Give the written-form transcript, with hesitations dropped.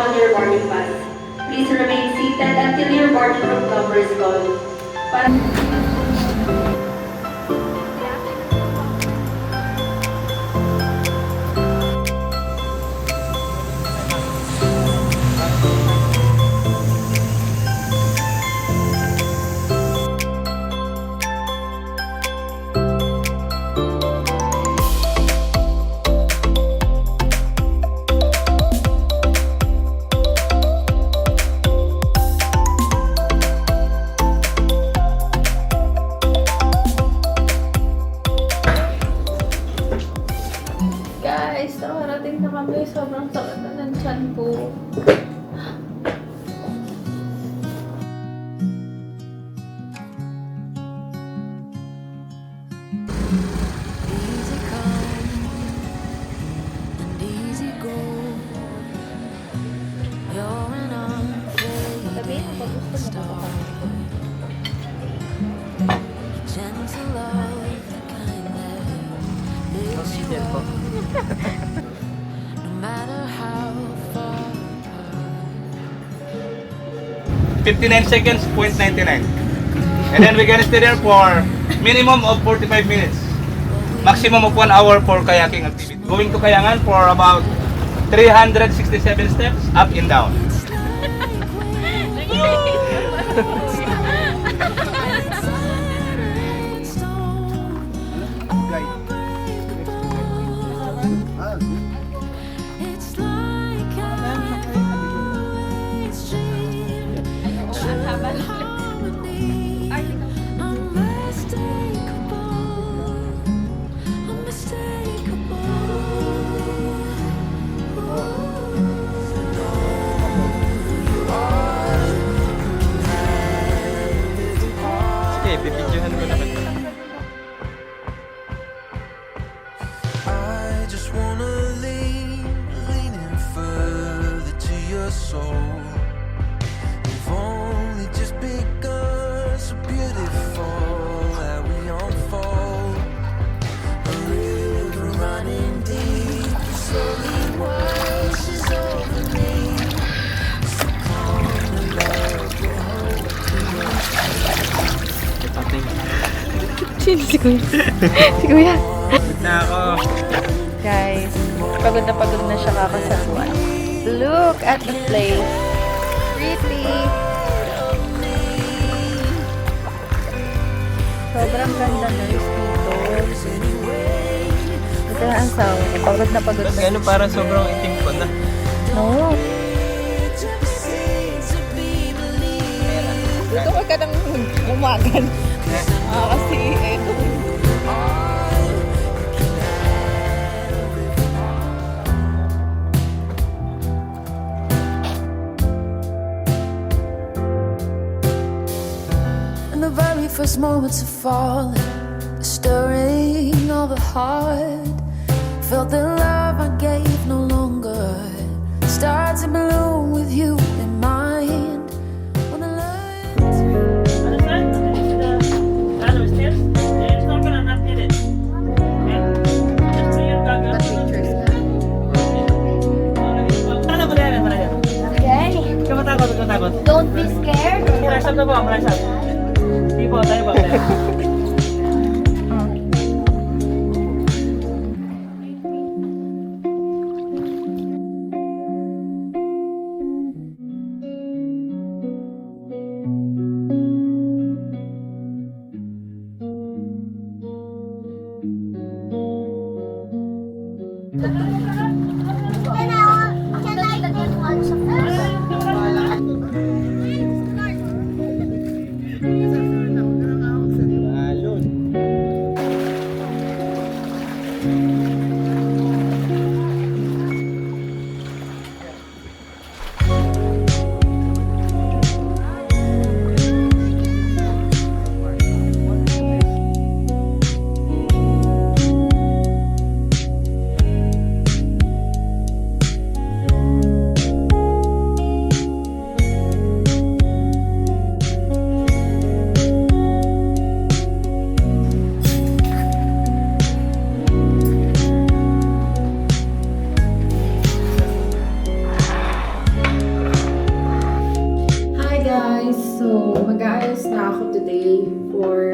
on your boarding pass. Please remain seated until your boarding room number is called. Guys, nakarating na kami. Sobrang sakit na ng tiyan ko. Easy come and easy go. You're an unfading star. Gentle love, the kind that lifts you up. No matter how far apart. 59 seconds, 0.99. And then we're gonna stay there for minimum of 45 minutes. Maximum of 1 hour for kayaking activity. Going to Kayangan for about 367 steps, up and down. It's like I always dreamed. True harmony, Okay, pipidyohan ko naman. I just wanna lean in further to your soul. We've only just begun, so beautiful that we unfold. A river running deep, slowly washes over me. So come to love your hope. Sino si Kuya? Si Kuya. Na ako. Guys, pagod na siya kakasatuan. Look at the place. Pretty. Sobrang ganda guys dito. Ito na ang sound. Pagod na. Kasi ano, parang sobrang itim ko na. No. Dito ka ka nang umagan. Kasi ito. In the very first moments of falling, the stirring of the heart, felt the love I gave no longer starts to bloom with you in mind. When I learned Don't be scared. Can I get one So, mag-aayos na ako today for